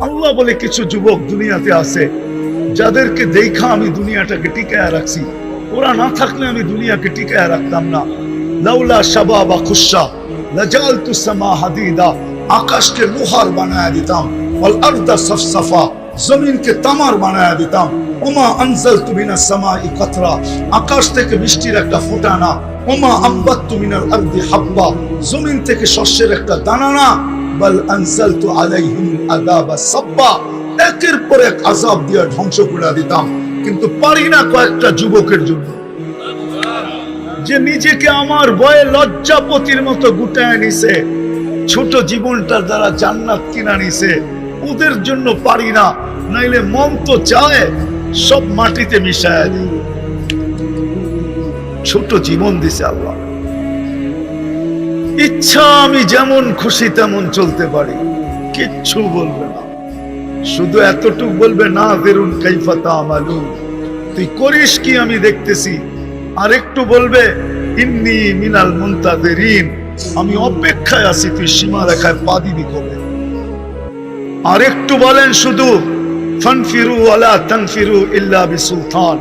আল্লাহ বলে কিছু যুবক দুনিয়াতে আছে যাদেরকে দেখা আমি দুনিয়াটাকে টিকায় রাখছি, ওরা না থাকলে আমি দুনিয়াকে টিকায় রাখতাম না। লাউলা শাবাবা খুশা লাজালতু সামা হাদিদা, আকাশকে লোহার বানায়া দিতাম, ওয়াল আরদা সফসফা, জমিনকে তামার বানায়া দিতাম। ওমা আনজালতু মিনাস সামাই কাতরা, আকাশ থেকে বৃষ্টির একটা ফোঁটা না। ওমা আম্বাততু মিনাল আরদি হাব্বা, জমিন থেকে শস্যের একটা দানা না। বাল আনজালতু আলাইহিম আযাবা সাব্বা, একের পর এক আযাব দিয়ে ধ্বংস করে দিতাম। কিন্তু পারি না কয়েকটা যুবকের জন্য, যে নিজেকে আমার ভয়ে লজ্জাপতির মতো গুটায় নিছে, ছোট জীবনটার দ্বারা জান্নাত কিনা নিছে। ওদের জন্য পারি না, নাইলে মন তো চায় সব মাটিতে মিশায় দিই। ছোট জীবন দিছে আল্লাহ, ইচ্ছা আমি যেমন খুশি তেমন চলতে পারি, কিচ্ছু বলবে না। শুধু এতটুকু বলবে না বেরুন কাইফা তা'মালুন, তুই করিস কি আমি দেখতেছি। আর একটু বলবে ইন্নী মিনাল মুনতাযিরিন, আমি অপেক্ষায় আছি তুই সীমা রেখায় পা দিবি কবে। আর একটু বলেন শুধু ফানফিরু ওয়ালা তানফিরু ইল্লা বিসুলতান,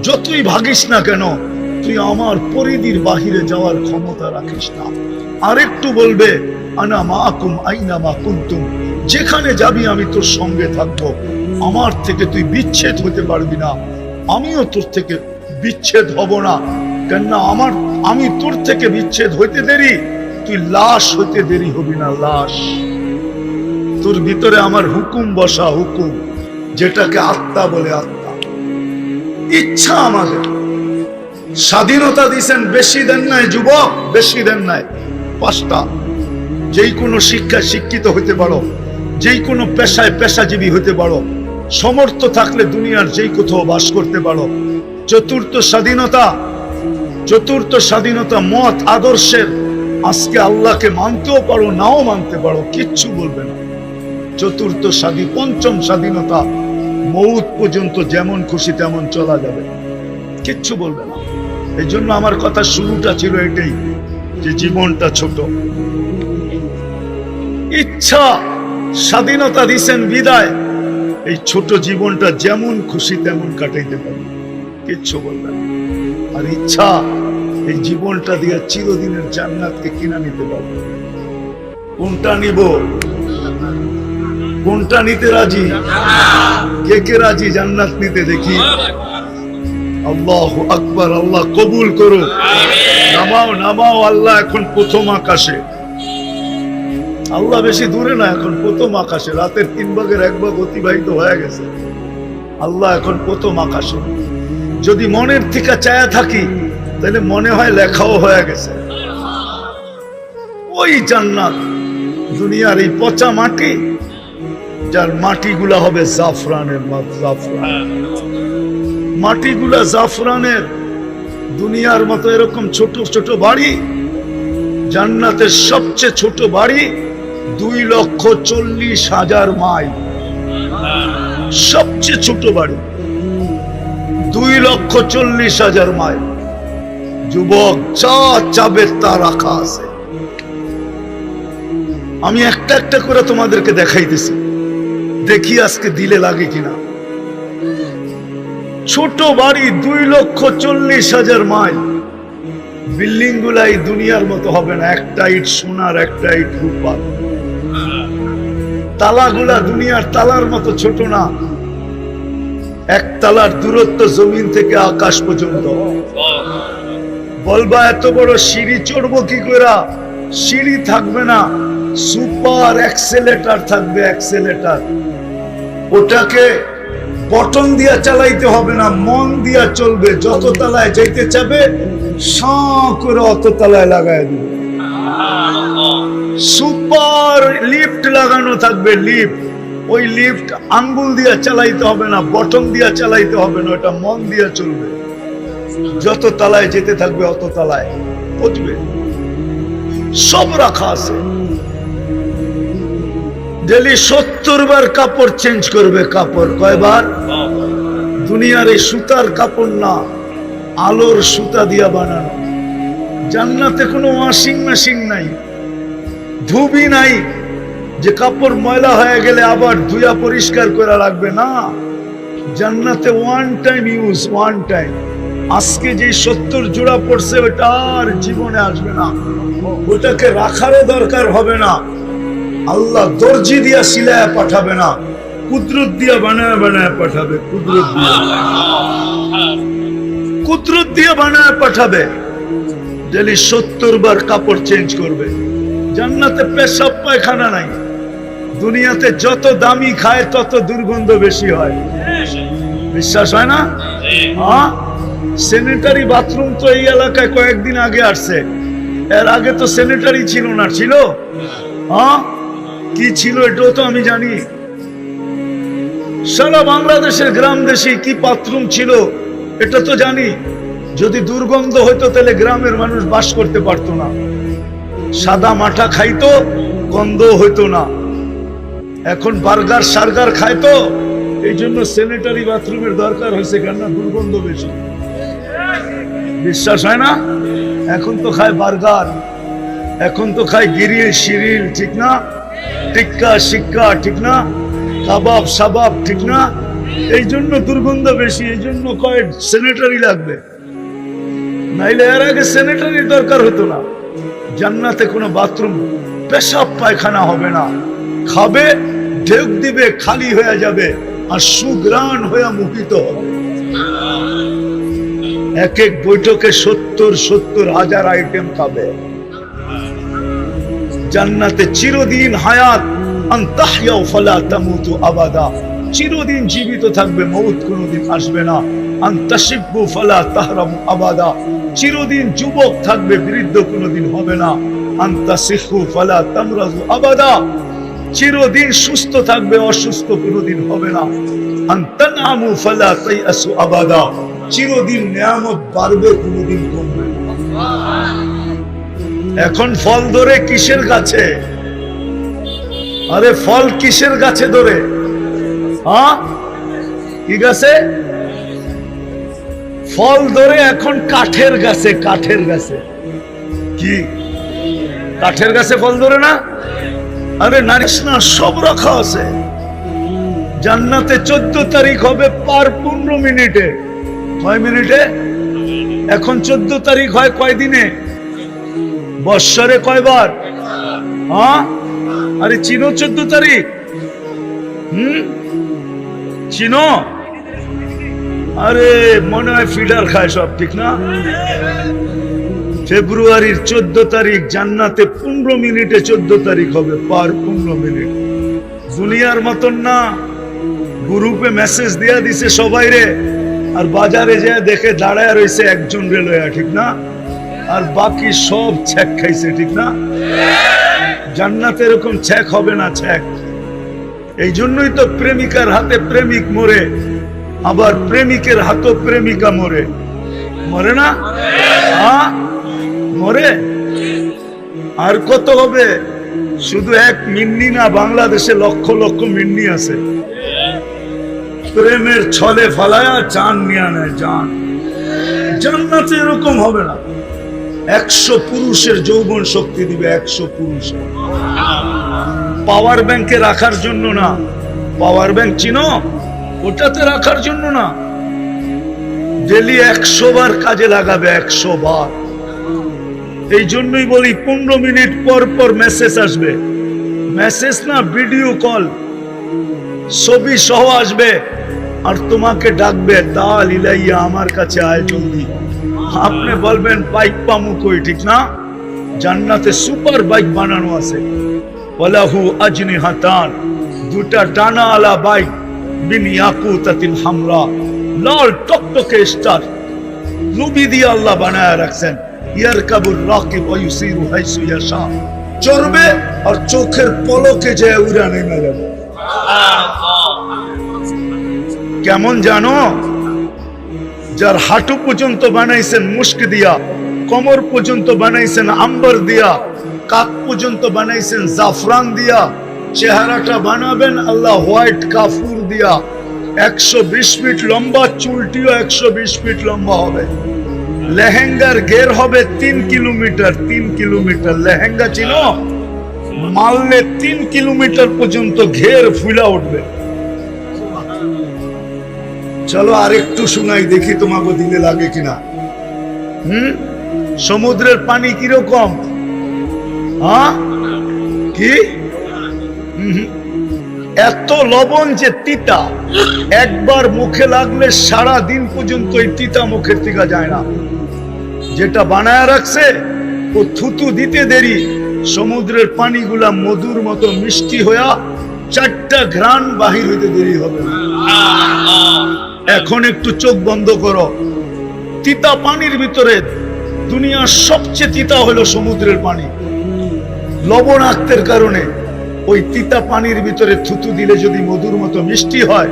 যতই ভাগিস না কেন তুই আমার পরিধির বাহিরে যাওয়ার ক্ষমতা রাখিস না। আর একটু বলবে আনা মাআকুম আইনামা কুনতুম, যেখানে যাবি আমি তোর সঙ্গে থাকবো, আমার থেকে তুই বিচ্ছেদ হতে পারবি না, আমিও তোর থেকে বিচ্ছেদ হব না। কেননা আমি তোর থেকে বিচ্ছেদ হইতে দেরি, তুই লাশ হইতে দেরি হবি না। লাশ, তোর ভিতরে আমার হুকুম বসা, হুকুম যেটাকে আত্মা বলে, আত্মা। ইচ্ছা আমাদের স্বাধীনতা দিয়েছেন, বেশি দেন নাই যুবক, বেশি দেন নাই। 5টা, যেই কোনো শিক্ষায় শিক্ষিত হইতে পারো, যেই কোনো পেশায় পেশাজীবী হইতে পারো, সমর্থ থাকলে দুনিয়ার যেই কোথাও বাস করতে পারো। চতুর্থ স্বাধীনতা মত আদর্শের, আজকে আল্লাহকে মানতেও পারো নাও মানতে পারো, কিচ্ছু বলবে না। পঞ্চম স্বাধীনতা, মৌত পর্যন্ত যেমন খুশি তেমন চলা যাবে, কিচ্ছু বলবে না। এই জন্য আমার কথা শুরুটা ছিল এটাই, যে জীবনটা ছোট। ইচ্ছা স্বাধীনতা দিছেন বিদায়, এই ছোট জীবনটা যেমন খুশি তেমন কাটাইতে পারবে, কিচ্ছু বলবে না। আর ইচ্ছা এই জীবনটা দিয়ে চিরদিনের জান্নাতকে কিনা নিতে পারবে। কোনটা নিব? কোনটা নিতে রাজি? কে কে রাজি জান্নাত নিতে? দেখি। আল্লাহু আকবার, আল্লাহ কবুল করো। নামাও নামাও, আল্লাহ এখন প্রথম আকাশে। আল্লাহ বেশি দূরে না, এখন প্রথম আকাশে। রাতের 3 ভাগের 1 ভাগ অতিবাহিত হয়ে গেছে, আল্লাহ এখন প্রথম আকাশে। যদি মনের থেকে চায়া থাকি তাহলে মনে হয় লেখাও হয়ে গেছে। ওই জান্নাত, দুনিয়ার এই পচা মাটি, যার মাটিগুলা হবে জাফরানের, মাটিগুলা জাফরানের। দুনিয়ার মতো এরকম ছোট ছোট বাড়ি, জান্নাতের সবচেয়ে ছোট বাড়ি 2,40,000 মাইল। সবচেয়ে ছোট বাড়ি 2,40,000 মাইল। যুবক, যা চাবে তা রাখা আছে। আমি একটা একটা করে তোমাদেরকে দেখাইতেছি, দেখি আজকে দিলে লাগে কিনা। ছোট বাড়ি 2,40,000 মাইল। বিল্ডিং গুলাই দুনিয়ার মতো হবে না, একটা ইট সোনার, একটা ইট রূপার। তালাগুলা দুনিয়ার তালার মতো ছোট না, এক তালার দূরত্ব জমিন থেকে আকাশ পর্যন্ত। বলবা এত বড় সিঁড়ি চড়বো কি করে? সিঁড়ি থাকবে না, সুপার অ্যাক্সেলেটর থাকবে, অ্যাক্সেলেটর। ওটাকে বটন দিয়া চালাইতে হবে না, মন দিয়া চলবে। যত তলায় যাইতে চাবে সাঁ করে অত তলায় লাগাই দিবে। সুপার লিফট লাগানো থাকবে, লিফট। ওই লিফট আঙ্গুল দিয়া চালাইতে হবে না, বটন দিয়া চালাইতে হবে না, ওটা মন দিয়া চলবে। যত তলায় যেতে থাকবে অত তলায় পৌঁছবে। সব রাখা আছে। ডেলি 70 বার কাপড় চেঞ্জ করবে। কাপড় কয়বার? দুনিয়ার এই সুতার কাপড় না, আলোর সুতা দিয়া বানানো। জান্নাতে কোনো ওয়াশিং মেশিন নাই, ধুবি নাই, যে কাপড় ময়লা হয়ে গেলে আবার ধুয়া পরিষ্কার করা লাগবে না। জান্নাতে one time use, one time. আজকে যে 70 জোড়া পড়ছে ওটা আর জীবনে আসবে না, ওটাকে রাখারও দরকার হবে না। আল্লাহ দর্জি দিয়া সিলায়া পাঠাবে না, কুদরত দিয়া বানায় বানায় পাঠাবে। কুদরত দিয়া বানায় পাঠাবে। ডেলি 70 বার কাপড় চেঞ্জ করবে। জান্নাতে পেশাব পায়খানা নাই। দুনিয়াতে যত দামি খায় তত দুর্গন্ধ বেশি হয়, বিশ্বাস হয় না? হ্যাঁ, স্যানিটারি বাথরুম তো এই এলাকায় কয়েকদিন আগে আসছে। এর আগে তো স্যানিটারি ছিল না। ছিল? হ্যাঁ, কি ছিল এটাও তো আমি জানি। সারা বাংলাদেশের গ্রাম দেশে কি বাথরুম ছিল এটা তো জানি। যদি দুর্গন্ধ হইতো তাহলে গ্রামের মানুষ বাস করতে পারতো না। সাদা মাঠা খাইতো, গন্ধ হইতো না। এখন বার্গার সার্গার খাইতো, এই জন্য স্যানিটারি বাথরুমের দরকার হয়েছে, কেন? দুর্গন্ধ বেশি। বিশ্বাস হয় না? এখন তো খায় বার্গার, এখন তো খায় গিরিল শিরিল, ঠিক না? টিক্কা শিক্কা, ঠিক না? কাবাব সাবাব, ঠিক না? এই জন্য দুর্গন্ধ বেশি। এই জন্য কয় স্যানিটারি লাগবে, নাইলে এর আগে স্যানিটারির দরকার হতো না। জান্নাতে কোনো বাথরুম পেশাব পায়খানা হবে না। খাবে, ঢেউ দিবে, খালি হয়ে যাবে, আর সুগ্রাণ হয়ে মুখিত হবে। এক এক বৈঠকে 70 হাজার আইটেম খাবে। জান্নাতে চিরদিন হায়াত, আনতাহইয়াউ ফালা তামুতু আবাদা, চিরদিন জীবিত থাকবে, মউত কোনোদিন আসবে না। আনতাশিবু ফালা তাহরামু আবাদা, চিরদিন যুবক থাকবে, বৃদ্ধ কোনোদিন হবে না। আনতাসিহু ফালা তামরাজু আবাদা, চিরদিন সুস্থ থাকবে, অসুস্থ কোনোদিন হবে না। আনতানামু ফালা তাইয়াসু আবাদা, চিরদিন নিয়ামত বাড়বে, কোনোদিন কমবে না। এখন ফল ধরে কিসের গাছে? আরে ফল কিসের গাছে ধরে? হ্যাঁ, কি গাছে? ফল ধরে এখন কাঠের গাছে। কাঠের গাছে কি? কাঠের গাছে ফল ধরে না? আরে নারিস না, সব রাখা আছে। জান্নাতে 14 তারিখ হবে পার 15 মিনিটে। কয় মিনিটে? এখন 14 তারিখ হয় কয় দিনে? বৎসরে কয়বার? হ্যাঁ, আরে চিনো 14 তারিখ? চিনো? আরে মনে হয় ফিডার খায় সব, ঠিক না? ফেব্রুয়ারির 14 তারিখ জান্নাতে 15 মিনিটে 14 তারিখ হবে, পার 15 মিনিট। দুনিয়ার মতন না, গ্রুপে মেসেজ দিয়া দিছে সবাই রে, আর বাজারে যে দেখে দাঁড়ায় রয়েছে একজন রেলওয়ে, ঠিক না? আর বাকি সব ছ্যাক খাইছে, ঠিক না? জান্নাতে এরকম ছ্যাক হবে না, ছ্যাক। এই জন্যই তো প্রেমিকার হাতে প্রেমিক মরে, আবার প্রেমিকের হাতে প্রেমিকা মরে। মরে না? হ্যাঁ, মরে। আর কত হবে? শুধু এক মিন্নি না, বাংলাদেশে লক্ষ লক্ষ মিন্নি আছে। প্রেমের ছলে ফালায়া জান নিয়ে নেয়, জান। জান্নাতে এরকম হবে না। 100 পুরুষের যৌবন শক্তি দিবে, 100 পুরুষের। পাওয়ার ব্যাংকে রাখার জন্য না। পাওয়ার ব্যাংক চিনো? ওটাতে রাখার জন্য না। ডেলি 100 বার কাজে লাগাবে, 100 বার। এই জন্যই বলি 15 মিনিট পর পর মেসেজ আসবে। মেসেজ না, ভিডিও কল, ছবি সহ আসবে, আর তোমাকে ডাকবে, তাল ইলাইয়া, আমার কাছে আয় জলদি। আপনি বলবেন বাইক পামু কই, ঠিক না? জান্নাতে সুপার বাইক বানানো আছে। ওয়ালাহু আজনিহাতান, দুটা ডানা আলা বাইক, বিন ইয়াকুতাতিন হামরা, লাল টকটকে স্টার, লুবি দিয়ে আল্লাহ বানায় রাখছেন। ইয়ারকাবুর রাকিব ওয়া ইউসিরু হাইসু ইয়াশা, চড়বে আর চোখের পলকে যে উড়া নেমে যাবে। কেমন জানো? যার হাঁটু পর্যন্ত বানাইছেন মুস্ক দিয়া, কোমর পর্যন্ত বানাইছেন আম্বার দিয়া, কাক পর্যন্ত বানাইছেন জাফরান দিয়া, চেহারাটা বানাবেন আল্লাহ হোয়াইট কাফুর দিয়া। 120 ফিট লম্বা, চুলটিও 120 ফিট লম্বা হবে। লেহেঙ্গার ঘের হবে 3 কিলোমিটার। 3 কিলোমিটার লেহেঙ্গা চিনো? মারলে 3 কিলোমিটার পর্যন্ত ঘের ফুলা উঠবে। চলো আরেকটু শোনাই, দেখি তোমাকে দিলে লাগে কিনা। সমুদ্রের পানি কিরকম? কি এত লবণ যে তিতা, একবার মুখে লাগলে সারা দিন পর্যন্ত এই তিতা মুখের থেকে যায় না। যেটা বানায় রাখছে ও থুতু দিতে দেরি, সমুদ্রের পানিগুলা মধুর মতো মিষ্টি হইয়া 4টা ঘ্রাণ বাহির হইতে দেরি হবে। এখন একটু চোখ বন্ধ করো। তিতা পানির ভিতরে দুনিয়ার সবচেয়ে তিতা হলো সমুদ্রের পানি। লবণাক্তের কারণে ওই তিতা পানির ভিতরে থুতু দিলে যদি মধুর মতো মিষ্টি হয়,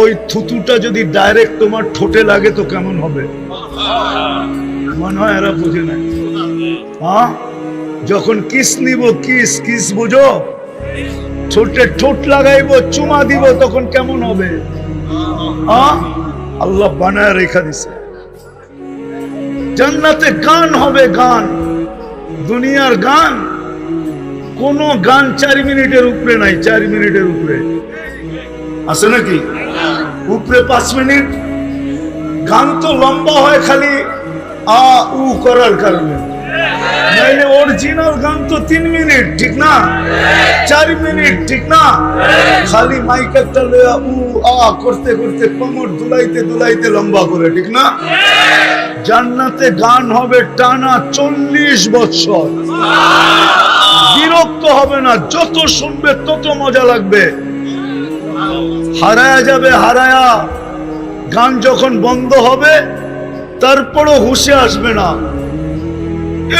ওই থুতুটা যদি ডাইরেক্ট তোমার ঠোঁটে লাগে তো কেমন হবে? মনে হয় এরা বুঝে না। যখন কিস নিব, কিস কিস বুঝো, ঠোঁটে ঠোঁট লাগাইবো, চুমা দিব, তখন কেমন হবে? আল্লাহ বানায় রেখা দিছে। জান্নাতে গান হবে, গান। দুনিয়ার গান, কোন গান 4 মিনিটের উপরে নাই। 4 মিনিটের উপরে আছে নাকি? উপরে 5 মিনিট। গান তো লম্বা হয় খালি আ উ করার কারণে, নাইলে অরিজিনাল গান তো 3 মিনিট, ঠিক না? 4 মিনিট, ঠিক না? খালি মাইক একটা লয়া উ আ করতে করতে কোমর দুলাইতে দুলাইতে লম্বা করে, ঠিক না? জান্নাতে গান হবে টানা 40 বছর। বিরক্ত হবে না, যত শুনবে তত মজা লাগবে। হারায়া যাবে, হারায়া। গান যখন বন্ধ হবে তারপরও হুঁশে আসবে না,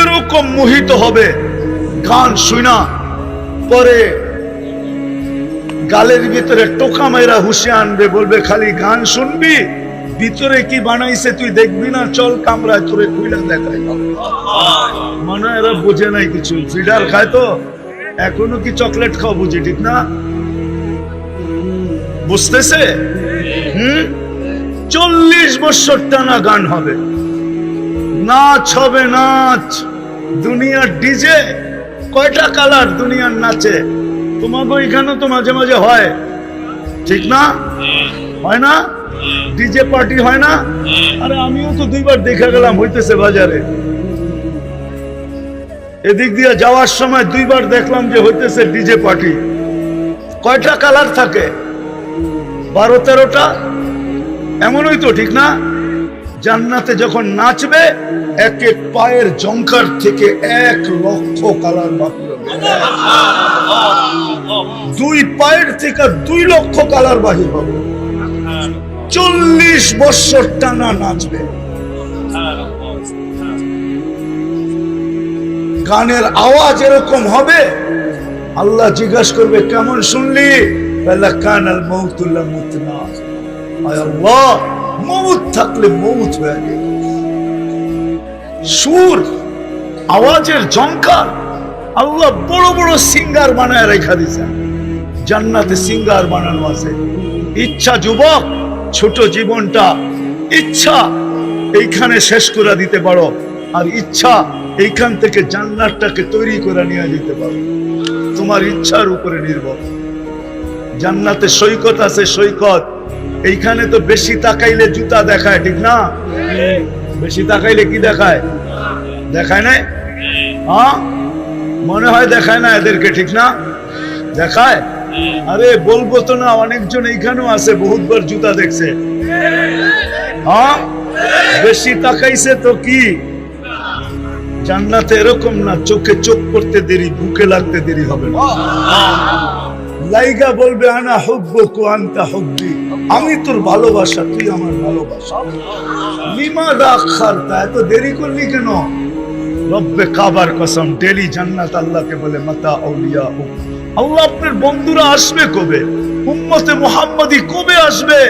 এরকম মোহিত হবে গান শুনা। পরে গালের ভিতরে টোকা মাইরা হুঁশে আনবে, বলবে খালি গান শুনবি, ভিতরে কি বানাইছে তুই দেখবি না, চল কামরায় তোরে খুইলা দেখাই। মানে এরা বোঝে নাই কিছু, ফিডার খায় তো এখনো কি চকলেট খাও বুঝি, ঠিক না? বুঝতেছে? 40 বছর টানা গান হবে, নাচ হবে, নাচ। দুনিয়ার ডিজে কয়টা কালার দুনিয়ার নাচে, তোমাকে এখানে তো মাঝে মাঝে হয়, ঠিক না? হয় না? ডিজে পার্টি হয় না? আরে আমিও তো 2বার দেখা গেলাম, হইতেছে বাজারে। এদিক দিয়ে যাওয়ার সময় 2বার দেখলাম যে হইতেছে ডিজে পার্টি। কয়টা কালার থাকে? 12-13টা, এমনই তো, ঠিক না? জান্নাতে যখন নাচবে, এক এক পায়ের জঙ্কার থেকে 1 লক্ষ কালার বাকি হবে। 2 পায়ের থেকে 2 লক্ষ কালার বাহির হবে। 40 বছর টানা নাচবে। গানের আওয়াজ এরকম হবে, আল্লাহ জিজ্ঞাসা করবে কেমন শুনলি? কানাল মউতুল্লাহ মুতনা। আয় আল্লাহ, মউত থাকলে মউত হয়ে গেল। সুর, আওয়াজের ঝংকার। আল্লাহ বড় বড় সিঙ্গার বানায় রেখা দিয়েছেন। জান্নাতে সিঙ্গার বানানো আছে। ইচ্ছা যুবক, ছোট জীবনটা ইচ্ছা এইখানে শেষ করে দিতে পারো, আর ইচ্ছা এইখান থেকে জান্নাতটাকে তৈরি করে নিয়ে যেতে পারো। তোমার ইচ্ছার উপরে নির্ভর। জান্নাতে সৈকত আছে, সৈকত। এইখানে তো বেশি তাকাইলে জুতা দেখায়, ঠিক না? বেশি তাকাইলে কি দেখায়? দেখায় না? মনে হয় দেখায় না এদেরকে, ঠিক না? দেখায়? আরে বলবো তো না, অনেকজন এইখানেও আছে, বহুতবার জুতা দেখছে। বেশি তাকাইছে তো কি? জান্নাতে এরকম না, চোখে চোখ পড়তে দেরি, বুকে লাগতে দেরি হবে না। লাইগা বলবে আনা হুব্বুকা আনতা হুব্বি, আমি তোর ভালোবাসা, তুই আমার ভালোবাসা। লিমাযা আখারতা, এত দেরি করলি কেন? রব্বে কাবার কসম, ডেলি জান্নাত আল্লাহকে বলে মাতা আউলিয়া। আল্লাহ আপনার বন্ধুরা আসবে কবে? উম্মতে মুহাম্মাদি কবে আসবে?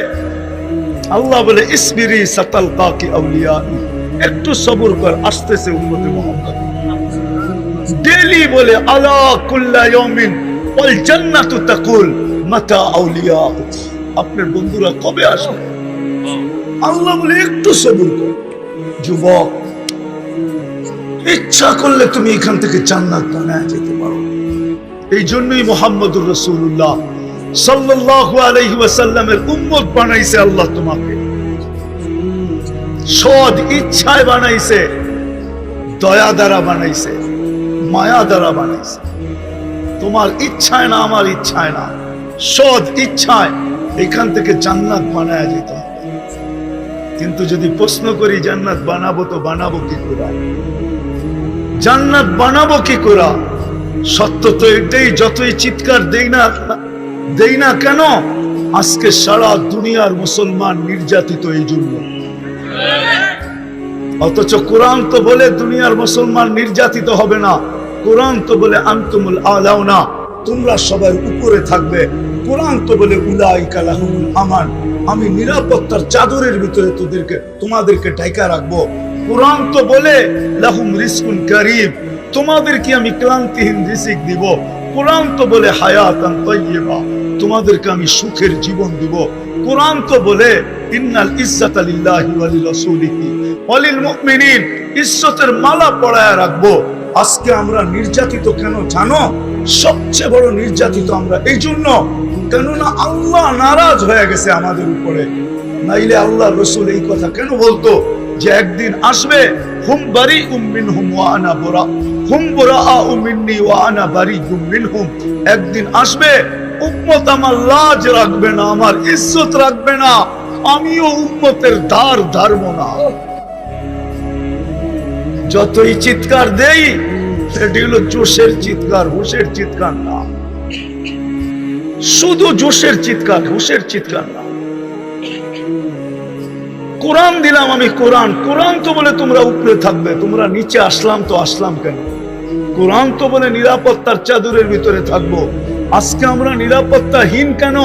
আল্লাহ বলে ইসবিরি সাতালকাকি আউলিয়া, একটু সবর কর, আসতেছে উম্মতে মুহাম্মদ। ডেলি বলে আলা কুল্লা ইয়াউমিন ওয়াল জান্নাতু তাকুল মাতা আউলিয়া, আপনার বন্ধুরা কবে আসবে? আল্লাহ বলে একটু সবর কর। যুবক, ইচ্ছা করলে তুমি এখান থেকে জান্নাত বানায় যেতে পারো। এই জন্যই মুহাম্মদুর রাসূলুল্লাহ সাল্লাল্লাহু আলাইহি ওয়াসাল্লামের উম্মত বানাইছে আল্লাহ তোমাকে, সৎ ইচ্ছায় বানাইছে, দয়া দ্বারা বানাইছে, মায়া দ্বারা বানাইছে। তোমার ইচ্ছায় না, আমার ইচ্ছায় না, সৎ ইচ্ছায় এখান থেকে জান্নাত বানায়া যেতে হবে। কিন্তু যদি প্রশ্ন করি জান্নাত বানাবো তো বানাবো কি করে, জান্নাত বানাবো কি করে? সত্য তো এটাই, যতই চিৎকার দেই না কেন, আজকে সারা দুনিয়ার মুসলমান নির্যাতিত এই জন্য। অথচ কোরআন তো বলে দুনিয়ার মুসলমান নির্যাতিত হবে না। কোরআন তো বলে আনতুমুল আলাউনা, তোমরা সবার উপরে থাকবে। কোরআন তো বলে উলাইকা লাহুমুল আমান, আমি নিরাপত্তার চাদরের ভিতরে তোমাদেরকে ঢাকা রাখবো। কোরআন তো বলে লাহুম রিজকুন কারীম, তোমাদেরকে আমি ক্লান্তিহীন রিজিক দিব। কোরআন তো বলে হায়াতান তাইয়্যিবা, তোমাদেরকে আমি সুখের জীবন দিব। কোরআন তো বলে ইন্নাল ইজ্জাতা লিল্লাহি ওয়া লিরাসূলিহি ওয়া লিল মুমিনিন, ইজ্জতের মালা পরায়া রাখবো। আজকে আমরা নির্যাতিত কেন জানো? সবচেয়ে বড় নির্যাতিত আমরা এই জন্য, কেননা আল্লাহ নারাজ হয়ে গেছে আমাদের উপরে। নাইলে আল্লাহ রাসূল এই কথা কেন বলতো যে একদিন আসবে হুম বারিউম মিনহুম ওয়া আনা বুরা, হুম বুরাআউ মিন্নি ওয়া আনা বারিউম মিনহুম। একদিন আসবে উম্মত আমার লাজ রাখবে না, আমার ইজ্জত রাখবে না, আমিও উম্মতের ধার ধারবো না। যতই চিৎকার দেই সেটি হলো জোশের চিৎকার, হুশের চিৎকার না। শুধু জোশের চিৎকার, হুশের চিৎকার না। কোরআন দিলাম আমি, কোরআন তো বলে তোমরা উপরে থাকবে, তোমরা নিচে আসলাম তো আসলাম কেন? কোরআন তো বলে নিরাপত্তার চাদরের ভিতরে থাকবো, আজকে আমরা নিরাপত্তাহীন কেন?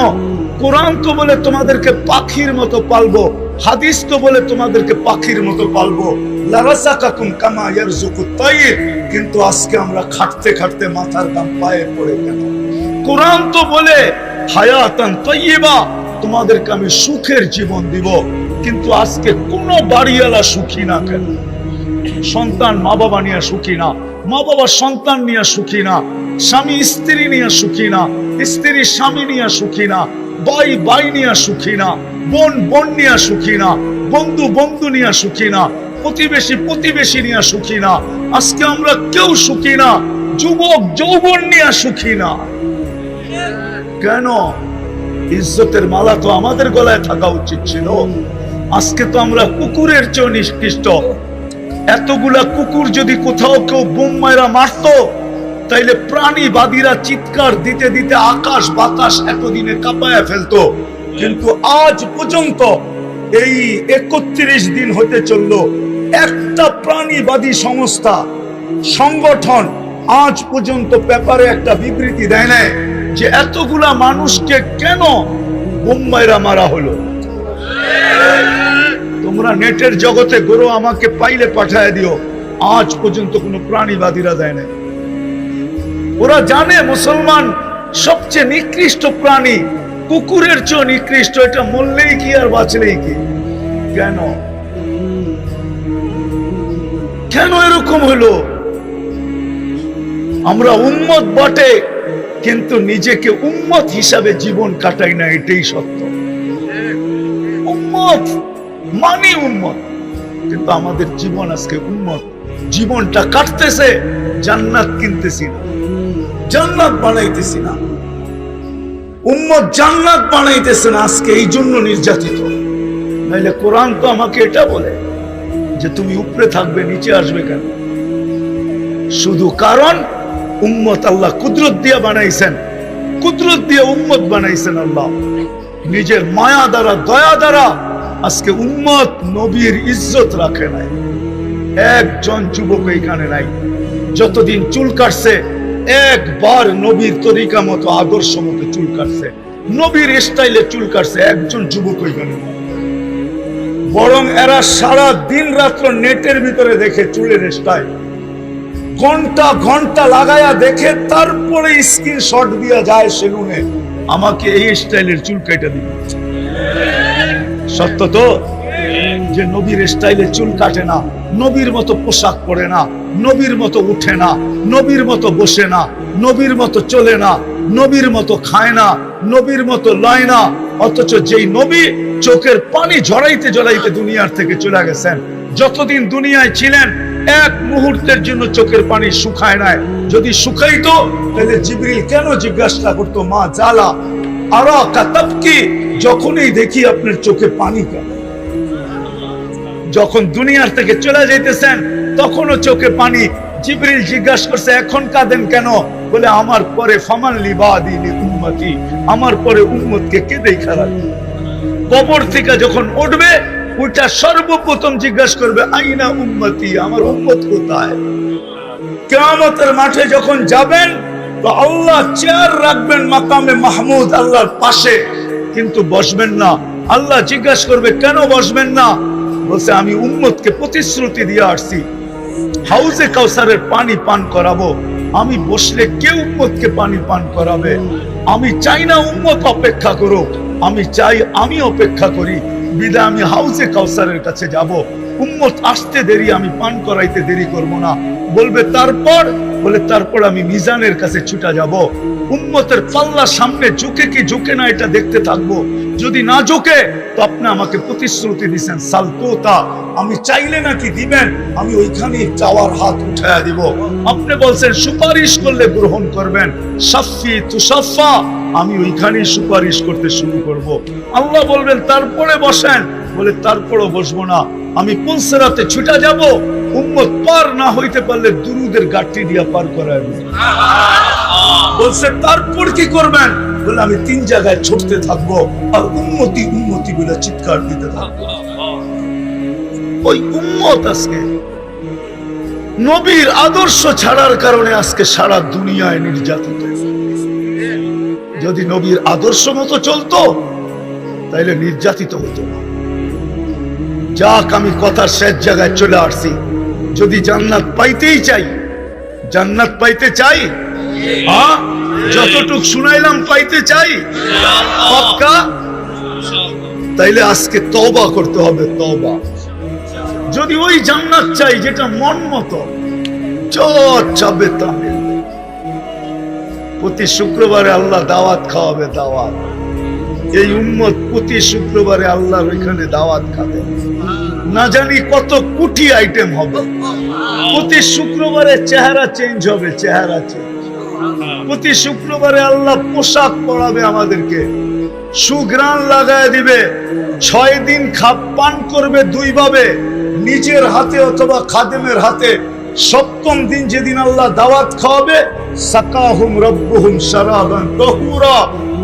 কোরআন তো বলে তোমাদেরকে পাখির মতো পালবো, হাদিস তো বলে তোমাদেরকে পাখির মতো পালবো। লারাসাকাকুম কামা ইয়ারযুকুত তাইর, কিন্তু আজকে আমরা খাটতে খাটতে মাথার দাম পায়ে পড়ে কেন? কোরআন তো বলে হায়াতান তাইয়্যিবা, তোমাদেরকে আমি সুখের জীবন দিব, কিন্তু আজকে কোন বাড়িওয়ালা সুখী না কেন? সন্তান মা বাবা নিয়ে সুখী না, মা বাবা সন্তান নিয়ে সুখী না, স্বামী স্ত্রী নিয়ে সুখী না, স্ত্রী স্বামী নিয়ে সুখী না, ভাই ভাই নিয়ে সুখী না, বোন বোন নিয়ে সুখী না, বন্ধু বন্ধু নিয়ে সুখী না, প্রতিবেশী প্রতিবেশী নিয়ে সুখী না। আজকে আমরা কেউ সুখী না, যুবক যৌবন নিয়ে সুখী না কেন? ইজ্জতের মালা তো আমাদের গলায় থাকা উচিত ছিল। আজকে তো আমরা কুকুরের চেয়ে নিকৃষ্ট। এতগুলা কুকুর যদি কোথাও কেউ বোম মাইরা মারতো, তাইলে প্রাণীবাদীরা চিৎকার দিতে দিতে আকাশ বাতাস এতদিনে কাঁপায়া ফেলতো। কিন্তু আজ পর্যন্ত এই 31 দিন হতে চললো, একটা প্রাণীবাদী সংগঠন আজ পর্যন্ত পেপারে একটা বিবৃতি দেয় না যে এতগুলা মানুষকে কেন বোম্বাইরা মারা হলো। তোমরা নেটের জগতে গরো আমাকে পাইলে পাঠায় দিও, আজ পর্যন্ত কোনো প্রাণীবাদীরা দেয় না। ওরা জানে মুসলমান সবচেয়ে নিকৃষ্ট প্রাণী, কুকুরের চেয়ে নিকৃষ্ট। এটা মরলেই কি আর বাঁচলেই কি? কেন কেন এরকম হলো? আমরা উম্মত বটে, কিন্তু নিজেকে উম্মত হিসাবে জীবন কাটাই না, এটাই সত্য। উম্মত মানি উম্মত, কিন্তু আমাদের জীবন আজকে উম্মত। জীবনটা কাটতেছে, জান্নাত কিনতেছি না, জান্নাত বানাইতেছি না। উম্মত জান্নাত বানাইতেছে না, আজকে এই জন্য নির্যাতিত। নাইলে কোরআন তো আমাকে এটা বলে যে তুমি উপরে থাকবে, নিচে আসবে কেন? শুধু কারণ উম্মত আল্লাহ কুদরত দিয়ে বানাইছেন, কুদরত দিয়ে উম্মত বানাইছেন আল্লাহ নিজের মায়া দ্বারা, দয়া দ্বারা। আজকে উম্মত নবীর ইজ্জত রাখে নাই। একজন যুবক এখানে নাই যতদিন চুল কাটছে, একবার নবীর তরিকা মতো আদর্শ মতো চুল কাটছে, নবীর স্টাইলে চুল কাটছে, একজন যুবক এখানে নাই। বরং এরা সারা দিন রাত্র নেটের ভিতরে দেখে চুলের স্টাইল, ঘন্টা ঘন্টা লাগায়া দেখে, তারপরে স্ক্রিনশট দিয়া যায় সেলুনে, আমাকে এই স্টাইলের চুল কেটে দিবে। সত্য তো? যে নবীর স্টাইলে চুল কাটে না, নবীর মতো পোশাক পরে না, নবীর মতো উঠে না, নবীর মতো বসে না, নবীর মতো চলে না, নবীর মতো খায় না, নবীর মতো লয় না, অথচ যেই নবী চোখের পানি ঝরাইতে ঝরাইতে দুনিয়ার থেকে চলে গেছেন, যতদিন দুনিয়ায় ছিলেন এক মুহূর্তের জন্য চোখের পানি শুকায় নাই। যদি শুকাইতো তাহলে জিবরিল কেন জিজ্ঞাসা করতো, মা জালা আরা কাতাবকি, যখনই দেখি আপনার চোখে পানি কেন? যখন দুনিয়ার থেকে চলে যাইতেছেন তখনও চোখে পানি। জিবরিল জিজ্ঞাসা করছে, এখন কাঁদেন কেন? বলে আমার পরে ফামান লিবাদি লিউম্মতি, আমার পরে উম্মতকে কে দেখা রাখবে? কবর থেকে যখন উঠবে ওইটা সর্বপ্রথম জিজ্ঞাসা করবে, আইনা উম্মতি, আমার উম্মত কোথায়? কিয়ামতের মাঠে যখন যাবেন তো আল্লাহ চেয়ার রাখবেন মাকামে মাহমুদ, আল্লাহর পাশে, কিন্তু বসবেন না। আল্লাহ জিজ্ঞাসা করবে, কেন বসবেন না? বলছে, আমি উম্মতকে প্রতিশ্রুতি দিয়ে আসছি হাউজে কাউসারের পানি পান করাবো, আমি বসলে কে উম্মতকে পানি পান করাবে? আমি চাই না উম্মত অপেক্ষা করুক, আমি চাই আমি অপেক্ষা করি। বিদায় আমি হাউজে কাউসারের কাছে যাব, উম্মত আসতে দেরি, আমি পান করাইতে দেরি করব না। বলবে তারপর? বলে তারপর আমি মিজানের কাছে ছুটা যাব, উম্মতের পাল্লা সামনে ঝুঁকে কি ঝুঁকে না এটা দেখতে থাকবো। যদি না ঝুঁকে তো আপনি আমাকে প্রতিশ্রুতি দিচ্ছেন সালতোতা, আমি চাইলে নাকি দিবেন, আমি ওইখানে চাওয়ার হাত উঠায়া দিব। আপনি বলছেন সুপারিশ করলে গ্রহণ করবেন, সাফি তুসাফা, আমি ওইখানেই সুপারিশ করতে শুরু করব। আল্লাহ বলবেন তারপরে বসেন, বলে তারপরও বসবো না, আমি পুলসেরাতে ছুটা যাব, উম্মত পার না হইতে পারলে দুরুদের গাঠি দিয়া পার করাবে। বলছে তারপর কি করবেন? বলে আমি 3 জায়গায় ছুটতে থাকবো আর উম্মতি উম্মতি বলে চিৎকার দিতে থাকবো। ওই উম্মত আজকে নবীর আদর্শ ছাড়ার কারণে আজকে সারা দুনিয়ায় নির্যাতিত। যদি নবীর আদর্শ মতো চলতো তাইলে নির্যাতিত হতো না। যাক, আমি কথার শেষ জায়গায় চলে আসছি। যদি জান্নাত পাইতেই চাই, জান্নাত পাইতে চাই, হ্যাঁ, যতটুক শুনাইলাম পাইতে চাই পাক্কা, তাইলে আজকে তওবা করতে হবে, তওবা। যদি ওই জান্নাত চাই যেটা মন মতো চাবে তা মিলবে। প্রতি শুক্রবারে আল্লাহ দাওয়াত খাওয়াবে, দাওয়াত। এই উম্মত প্রতি শুক্রবারে আল্লাহর ওইখানে দাওয়াত খাবে, না জানি কত কোটি আইটেম হবে। প্রতি শুক্রবারে চেহারা চেঞ্জ হবে, চেহারা চেঞ্জ। প্রতি শুক্রবারে আল্লাহ পোশাক পরাবে আমাদেরকে, সুঘ্রাণ লাগায় দিবে। 6 দিন পান করবে 2 ভাবে, নিজের হাতে অথবা খাদেমের হাতে। 7ম দিন যেদিন আল্লাহ দাওয়াত খাওয়াবে, সাকাহুম রব্বুহুম শারাবান তাহুরা,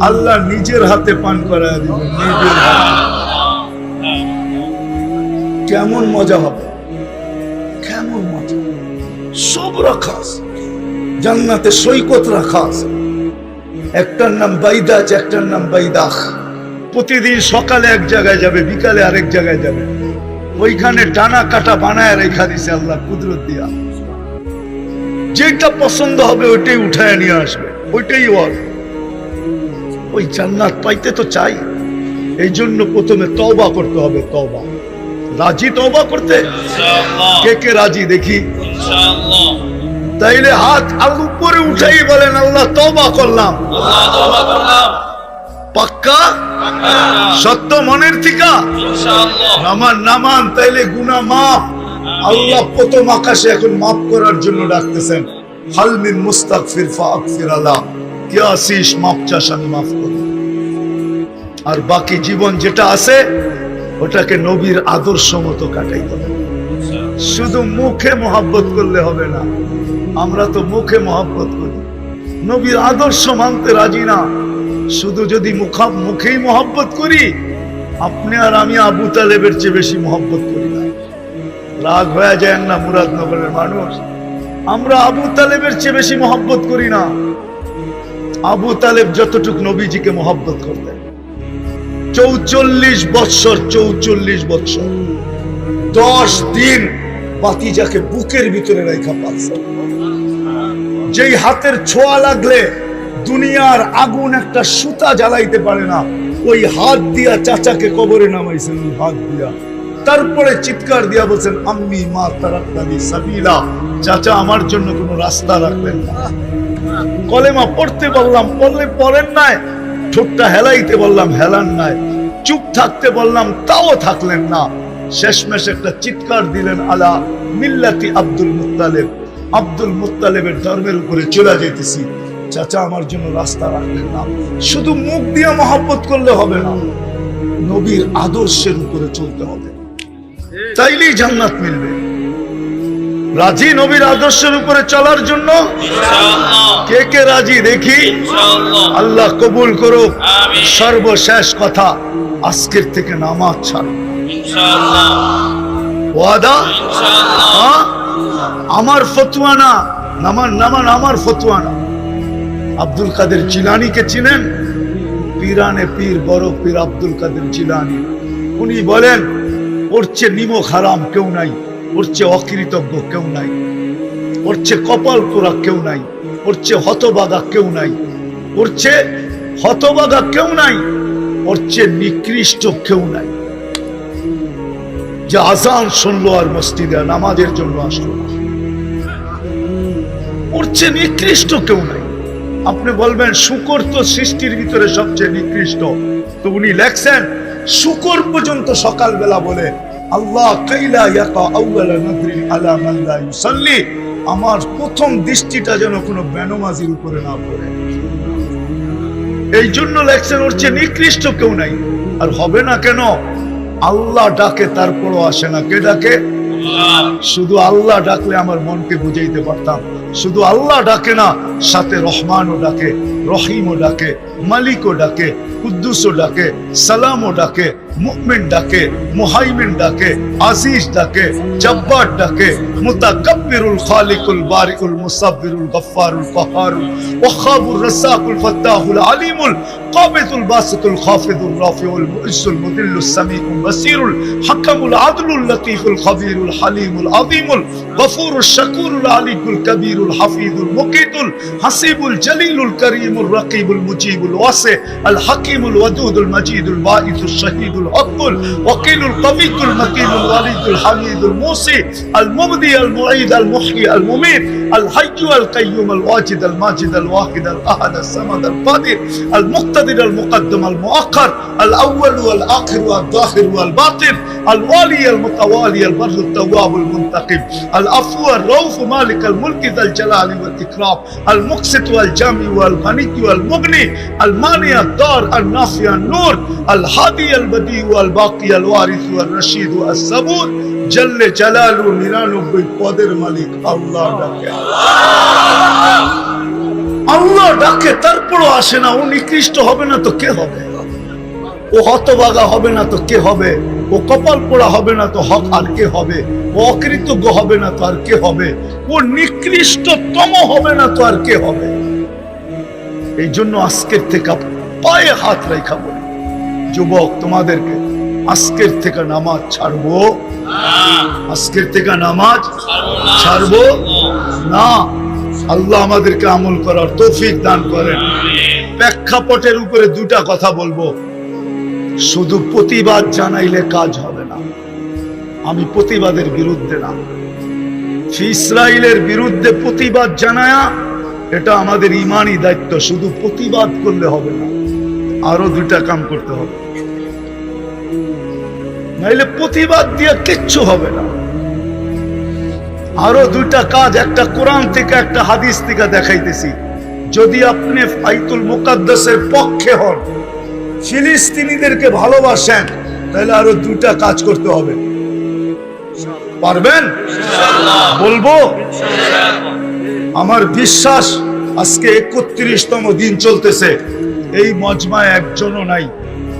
আল্লাহ নিজের হাতে পান করায় দিবেন, নিজের হাতে। কেমন মজা হবে, কেমন মজা। সব রাখা আছে জান্নাতে, সৈকত রাখা আছে। একটার নাম বাইদাজ, একটার নাম বাইদাখ। প্রতিদিন সকালে এক জায়গায় যাবে, বিকালে আরেক জায়গায় যাবে। ওইখানে ডানা কাটা বানায় রেখা দিছে আল্লাহ কুদরত দিয়া। যেটা পছন্দ হবে ওইটাই উঠায় নিয়ে আসবে, ওইটাই ওর। ওই জান্নাত পাইতে তো চাই, এই জন্য প্রথমে তওবা করতে হবে, তওবা। রাজি তওবা করতে? কে কে রাজি দেখি? তাইলে হাত উপরে উঠাই বলেন, আল্লাহ তওবা করলাম। পাক্কা? সত্য মনের থেকে? নামান তাইলে গুনাহ মাফ। আল্লাহ প্রথম আকাশে এখন মাফ করার জন্য ডাকতেছেন, হাল মিন মুস্তাগফির ফাগফির আলা, কে আসিস মাফ চাস, আমি মাফ করি। আর বাকি জীবন যেটা আছে ওটাকে নবীর আদর্শ মতো কাটাইতে হবে। শুধু মুখে মহব্বত করলে হবে না। আমরা তো মুখে মহব্বত করি, নবীর আদর্শ মানতে রাজি না। শুধু যদি মুখেই মহব্বত করি, আপনি আর আমি আবু তালেবের চেয়ে বেশি মহব্বত করি না। রাগ হয়ে যায় না মুরাদনগরের মানুষ, আমরা আবু তালেবের চেয়ে বেশি মহব্বত করি না। আবু তালেব যতটুক নবীজিকে মহব্বত করতেন, 44 বৎসর 10 দিন বাতিজাকে বুকের ভিতরে রেখা পালছে। যেই হাতের ছোঁয়া লাগলে দুনিয়ার আগুন একটা সুতা জ্বালাইতে পারে না, ওই হাত দিয়া চাচাকে কবরে নামাইছেন। হাত দিয়া তারপরে চিৎকার দিয়া বলছেন আম্মি মা তারাক্তানি সাবিলা, চাচা আমার জন্য কোনো রাস্তা রাখবেন না। কলেমা পড়তে বললাম, পড়লে পড়েন নাই। ঠোঁটটা হেলাইতে বললাম, হেলান নাই। চুপ থাকতে বললাম, তাও থাকলেন না। শেষমেশ একটা চিৎকার দিলেন, আলা মিল্লাতি আব্দুল মুত্তালিব, আব্দুল মুত্তালিবের ধর্মের উপরে চলে যেতেছি। চাচা আমার জন্য রাস্তা রাখলেন না। শুধু মুখ দিয়ে মহব্বত করলে হবে না, নবীর আদর্শের উপরে চলতে হবে, তাইলেই জান্নাত মিলবে। রাজি নবীর আদর্শের উপরে চলার জন্য? কে কে রাজি দেখি? আল্লাহ কবুল করুক। সর্বশেষ কথা, আজকের থেকে নামাজ ছাড়ো। ওয়াদা? আমার ফতোয়া না, আমার ফতোয়া না। আব্দুল কাদের জিলানীকে চিনেন? পীরানে পীর, বড় পীর আব্দুল কাদের জিলানী। উনি বলেন, ওর চেয়ে নিমক হারাম কেউ নাই, ওর চেয়ে অকৃতজ্ঞ কেউ নাই, ওর চেয়ে কপাল পোড়া কেউ নাই, ওর চেয়ে হতবাগা কেউ নাই, ওর চেয়ে হতবাগা কেউ নাই, ওর চেয়ে নিকৃষ্ট কেউ নাই, যে আজান শুনলো আর মসজিদে নামাজের জন্য আসলো না। ওর চেয়ে নিকৃষ্ট কেউ নাই। আপনি বলবেন শুকর তো সৃষ্টির ভিতরে সবচেয়ে নিকৃষ্ট, তো উনি লেখছেন শুকর পর্যন্ত সকালবেলা বলে, আল্লাহ কাইলা ইয়াকা আউয়ালা নাদরিন আলা মান লা ইউসাল্লি, আমার প্রথম দৃষ্টিটা যেন কোনো বেনমাজির উপরে না পড়ে। এই জন্য লেখছেন ওর চেয়ে নিকৃষ্ট কেউ নাই। আর হবে না কেন? আল্লাহ ডাকে তারপরও আসে না। কে ডাকে? শুধু আল্লাহ ডাকলে আমার মনকে বুঝাইতে পারতাম। শুধু আল্লাহ ডাকে না, সাথে রহমানও ডাকে, রহিমও ডাকে, মালিকও ডাকে, কুদ্দুসও ডাকে, সালামও ডাকে, মুমিন ডাকে, মুহাইমিন ডাকে, আজিজ ডাকে, জব্বার ডাকে, মুতাকাব্বিরুল খালিকুল বারিকুল মুসাব্বিরুল গফফারুল কাহারুল ওয়াহাবুর রাসাকুল ফাত্তাহুল আলিমুল কাবিদুল বাসিতুল খাফিদুর রাফিউল মুইসুল মুদিল্লুস সামিউল বাসিরুল হাকামুল আদলুল লতীফুল খবীরুল হালিমুল আযীমুল গফুরুশ শাকুরুল আলিকুল কবীরুল হাফিজুল মুকিতুল হাসিবুল জলিলুল করিমুল রকিবুল মুজিবুল ওয়াসি আল হাকিমুল ওয়াদুদুল মজিদুল বাঈসুশ শাহীদুল الحقل وكيل القوي المتين الوليد الحميد الموصي المبدي المعيد المحيي المميت الحي القيوم الواجد الماجد الواحد الاحد الصمد القادر المقتدر المقدم المؤخر الاول والاخر والظاهر والباطن الوالي المتوالي البر التواب المنتقم العفو الرؤوف مالك الملك ذا الجلال والاكرام المقسط والجامع والغني والمغني المانع الضار النافع النور الهادي البديع والباقي الوارث والرشيد والصبور جل جلاله 99 পদের মালিক আল্লাহ ডাকে। আল্লাহ ডাকে তারপরও আসে না। ও নিকৃষ্ট হবে না তো কে হবে? ও হতভাগা হবে না তো কে হবে? ও কপাল পোড়া হবে না তো হক আর কে হবে? ও অকৃতজ্ঞ হবে না তো আর কে হবে? ও নিকৃষ্টতম হবে না তো আর কে হবে? এই জন্য আজকের থেকে পায়ে হাত রেখা বলি, যুবক তোমাদেরকে আজকের থেকে নামাজ ছাড়বো, আজকের থেকে নামাজ ছাড়বো না। আল্লাহ আমাদেরকে আমল করার তৌফিক দান করেন। প্রেক্ষাপটের উপরে দুটা কথা বলবো। শুধু প্রতিবাদ জানাইলে কাজ হবে না। আমি প্রতিবাদের বিরুদ্ধে না। ইসরায়েলের বিরুদ্ধে প্রতিবাদ জানায়া এটা আমাদের ইমানি দায়িত্ব। শুধু প্রতিবাদ করলে হবে না, আরো দুইটা কাম করতে হবে, নাইলে প্রতিবাদ দিয়ে কিচ্ছু হবে না। আরো দুইটা কাজ, একটা কোরআন থেকে একটা হাদিস থেকে দেখাইতেছি। যদি আপনি বাইতুল মুকাদ্দাসের পক্ষে হন, ফিলিস্তিনিদেরকে ভালোবাসেন, তাহলে আরো দুইটা কাজ করতে হবে। পারবেন? বলবো? আমার বিশ্বাস আজকে 31তম দিন চলতেছে, এই মজমায় একজনও নাই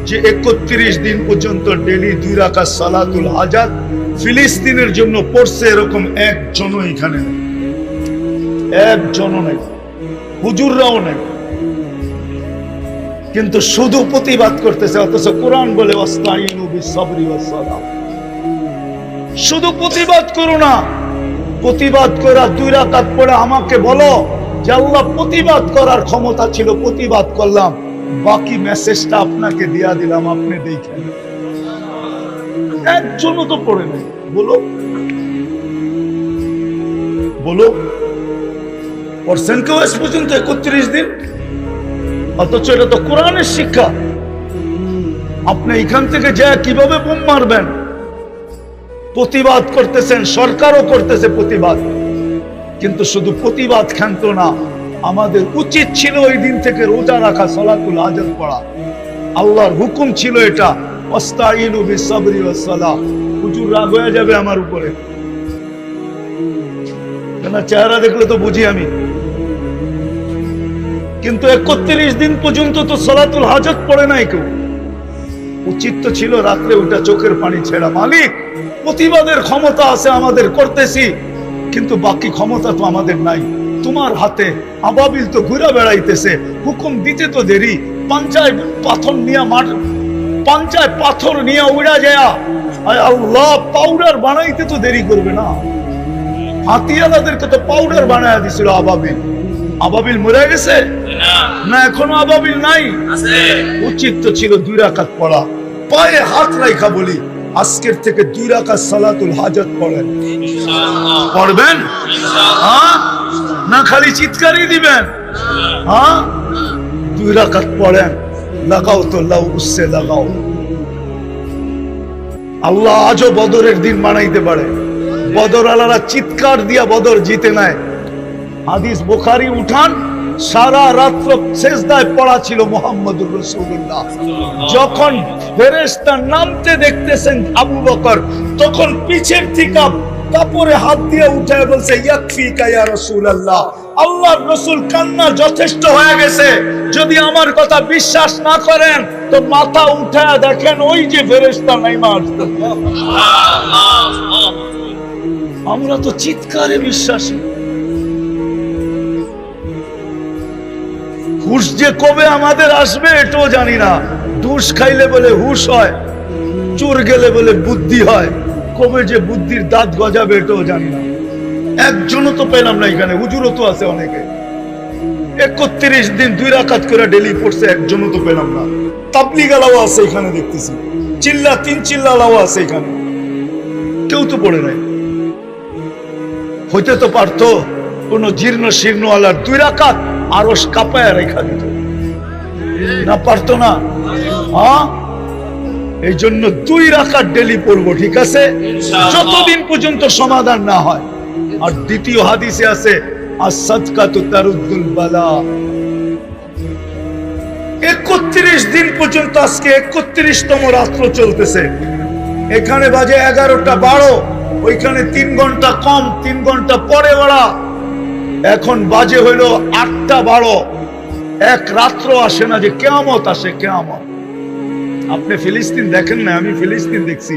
যে 31 দিন পর্যন্ত ডেলি 2 রাকাত সালাতুল হাজাত ফিলিস্তিনের জন্য পড়ছে। এরকম একজনও এখানে নেই, একজনও নেই, হুজুররাও নেই। কিন্তু শুধু প্রতিবাদ করতেছে, অথচ কোরআন বলে ওয়াস্তাইনু বিসসবরি ওয়াসসালাহ। শুধু প্রতিবাদ করো না, প্রতিবাদ করা 2 রাকাত পড়ে আমাকে বলো যে আল্লাহ প্রতিবাদ করার ক্ষমতা ছিল, প্রতিবাদ করলাম, বাকি মেসেজটা আপনাকে দিয়া দিলাম, আপনি দেখেন। একজনও তো পড়ে নাই। বলো বলো, পড়ছেন কেউ আজ পর্যন্ত 31 দিন? অথচ এটা তো কোরআনের শিক্ষা। আপনি এখান থেকে যা কিভাবে বোম মারবেন? প্রতিবাদ করতেছেন, সরকারও করতেছে প্রতিবাদ, কিন্তু শুধু প্রতিবাদ ক্ষান্ত না, আমাদের উচিত ছিল ওই দিন থেকে রোজা রাখা, সালাতুল হাজাত পড়া। আল্লাহর হুকুম ছিল এটা, ওয়াস্তাইনু বিসসবরি ওয়াসসালাহ। হুজুর রাগ হয়ে যাবে আমার উপরে, কেন চেহারা দেখলে তো বুঝি আমি। কিন্তু 31 দিন পর্যন্ত তো সালাতুল হাজাত পড়ে নাই কেউ। উচিত তো ছিল রাত্রে উঠা চোখের পানি ছেড়া। মালিক, প্রতিবাদের ক্ষমতা আছে আমাদের, করতেছি, কিন্তু বাকি ক্ষমতা তো আমাদের নাই। তোমার হাতে। আবাবিল তো ঘুরে বেড়াইতেছে, হুকুম দিতে তো দেরি। পাঞ্চায় পাথর নিয়ে উড়া যায়, আল্লাহ পাউডার বানাইতে তো দেরি করবে না। হাতিয়ালাদেরকে তো পাউডার বানায় দিছিল আবাবিল। আবাবিল মরে গেছে না? এখনো আবাবিল নাই? উচিত তো ছিল 2 রাকাত পড়া। পায়ে হাত রাখা বলি, আজকের থেকে 2 রাকাত সালাতুল হাজাত পড়েন। পড়বেন না খালি চিৎকারই দিবেন? 2 রাকাত পড়েন। লাগাও তো লাউ উসসে লাগাও। আল্লাহ আজও বদরের দিন বানাইতে পারে। বদর আলারা চিৎকার দিয়া বদর জিতে নেয়। হাদিস বুখারী উঠান, সারা রাত্র সেজদায় পড়া ছিল মুহাম্মদুর রাসূলুল্লাহ। যখন ফেরেশতা নামতে দেখতেছেন আবু বকর, তখন পিছের থেকে কাপড়ে হাত দিয়ে উঠায় বলছে, ইয়াকফিকা ইয়া রাসূলুল্লাহ, আল্লাহর রাসূল কান্না যথেষ্ট হয়ে গেছে। যদি আমার কথা বিশ্বাস না করেন তো মাথা উঠায় দেখেন, ওই যে ফেরেশতা নাইমা আসছে। আমরা তো চিৎকারে বিশ্বাসী। হুশ যে কবে আমাদের আসবে এটাও জানি না। দুষ খাইলে বলে হুশ হয়, চোর গেলে বলে বুদ্ধি হয়। কবে যে বুদ্ধির দাঁত গজাবে এটাও জানি না। একজনও তো পেলাম না এখানে। হুজুরও তো আছে অনেকে, 31 দিন 2 রাকাত করে ডেলি পড়ছে, একজনও তো পেলাম না। তাবলীগালাও আছে এখানে দেখতেছি, চিল্লা 3 চিল্লালাও আছে এখানে, কেউ তো পড়ে নাই। হইতে তো পারতো কোন জীর্ণ শীর্ণ আলার 2 রাকাত আরশ কাঁপায় রেখা দিত, না পারতো না? এই জন্য 2 রাকাত ডেলি পড়বো, ঠিক আছে, যতদিন পর্যন্ত সমাধান না হয়। আর দ্বিতীয় হাদিসে আছে, as-সাদকাতু তারুদ্দুল বালা। 31 দিন পর্যন্ত, আজকে 31তম রাত্র চলতেছে। এখানে বাজে 11টা 12, ওইখানে 3 ঘন্টা কম, 3 ঘন্টা পরে ওরা। এখন বাজে হইল 8টা 12। এক রাত্র আসে না যে কিয়ামত আসে, কিয়ামত। আপনি ফিলিস্তিন দেখেন না, আমি ফিলিস্তিন দেখছি।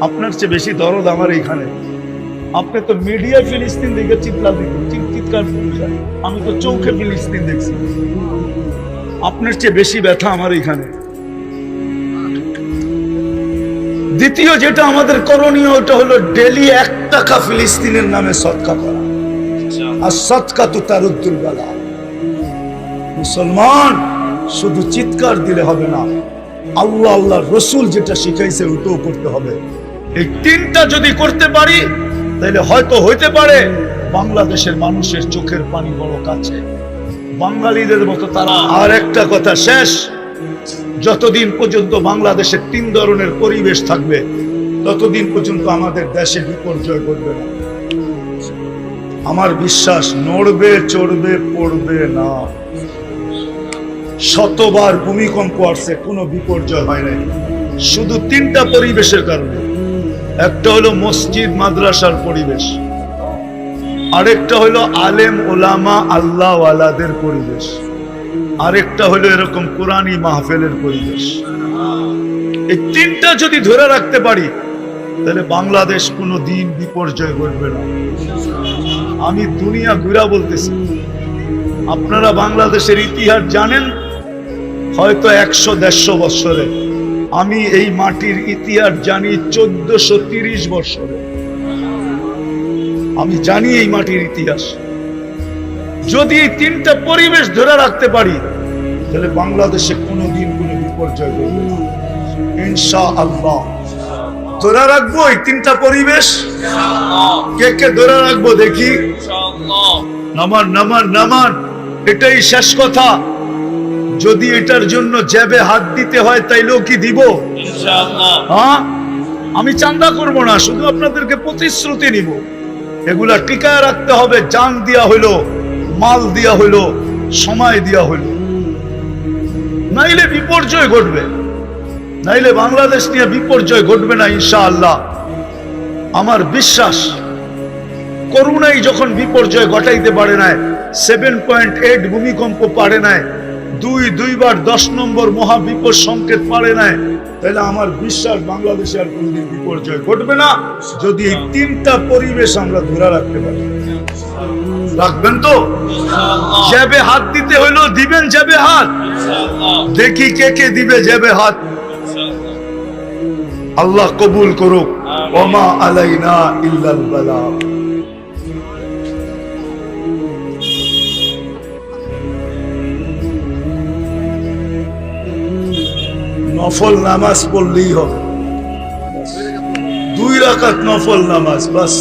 আপনার চেয়ে বেশি দরদ আমার এখানে। আপনি তো মিডিয়া ফিলিস্তিন দেখে চিৎকার করছেন, আমি তো চোখে ফিলিস্তিন দেখছি। আপনার চেয়ে বেশি ব্যথা আমার এখানে। দ্বিতীয় যেটা আমাদের করণীয়, ওটা হলো ডেলি 1 টাকা ফিলিস্তিনের নামে সদকা করা। আর সদকাতু তারুদ্দুল বালা। মুসলমান শুধু চিৎকার দিলে হবে না, আল্লাহ আল্লাহর রাসূল যেটা শিখাইছে ওটাও করতে হবে। এই 3টা যদি করতে পারি, তাহলে হয়তো হইতে পারে বাংলাদেশের মানুষের চোখের পানি বড় কাছে, বাঙালিদের মতো তারা। আর একটা কথা শেষ, যতদিন পর্যন্ত বাংলাদেশে 3 ধরনের পরিবেশ থাকবে, ততদিন পর্যন্ত আমাদের দেশে বিপর্যয় ঘটবে না। আমার বিশ্বাস, নড়বে চড়বে পড়বে না। শতবার ভূমিকম্প আসছে, কোনো বিপর্যয় হয় নাই, শুধু 3টা পরিবেশের কারণে। একটা হলো মসজিদ মাদ্রাসার পরিবেশ, আরেকটা হলো আলেম ওলামা আল্লাহ ওয়ালাদের পরিবেশ, আরেকটা হলো এরকম কোরআনী মাহফিলের পরিবেশ। এই 3টা যদি ধরে রাখতে পারি, তাহলে বাংলাদেশ কোনো দিন বিপর্যয় ঘটবে না। আমি দুনিয়া ঘুরা বলতেছি, আপনারা বাংলাদেশের ইতিহাস জানেন হয়তো 100-150 বছরে। আমি এই মাটির ইতিহাস জানি 1430 বছরে। আমি জানি এই মাটির ইতিহাস। যদি এই 3টা পরিবেশ ধরে রাখতে পারি, তাহলে বাংলাদেশে কোনোদিন কোনো বিপর্যয় ঘটবে না ইনশাআল্লাহ। ধরে রাখবো এই তিনটা পরিবেশ? কে কে ধরে রাখবো দেখি? নামান নামান নামান, এটাই শেষ কথা। যদি এটার জন্য জ্যাবে হাত দিতে হয় তাইলেও কি দিব? হ্যাঁ, আমি চান্দা করব না, শুধু আপনাদেরকে প্রতিশ্রুতি নিব। এগুলা টিকায় রাখতে হবে। জান দিয়া হইলো, মাল দিয়া হইলো, সময় দিয়া হইলো, নাইলে বিপর্যয় ঘটবে। নাইলে বাংলাদেশ নিয়ে বিপর্যয় ঘটবে না ইনশাআল্লাহ। আমার বিশ্বাস, করুণাই যখন বিপর্যয় ঘটাইতে পারে নাই, 7.8 ভূমিকম্প পারে নাই, দুইবার 10 নম্বর মহাবিপদ সংকেত পারে নাই, তাহলে আমার বিশ্বাস বাংলাদেশে আর কোনদিন বিপর্যয় ঘটবে না, যদি এই তিনটা পরিবেশ আমরা ধরে রাখতে পারি। রাখবেন তো? জ্যাবে হাত দিতে হইলো দিবেন জ্যাবে হাত? দেখি কে কে দিবে জ্যাবে হাত। আল্লাহ কবুল করুক। ওমা আলাইনা ইল্লাল বালাগ। নফল নামাজ পড়লেই হবে, 2 রাকাত নফল নামাজ, বাস।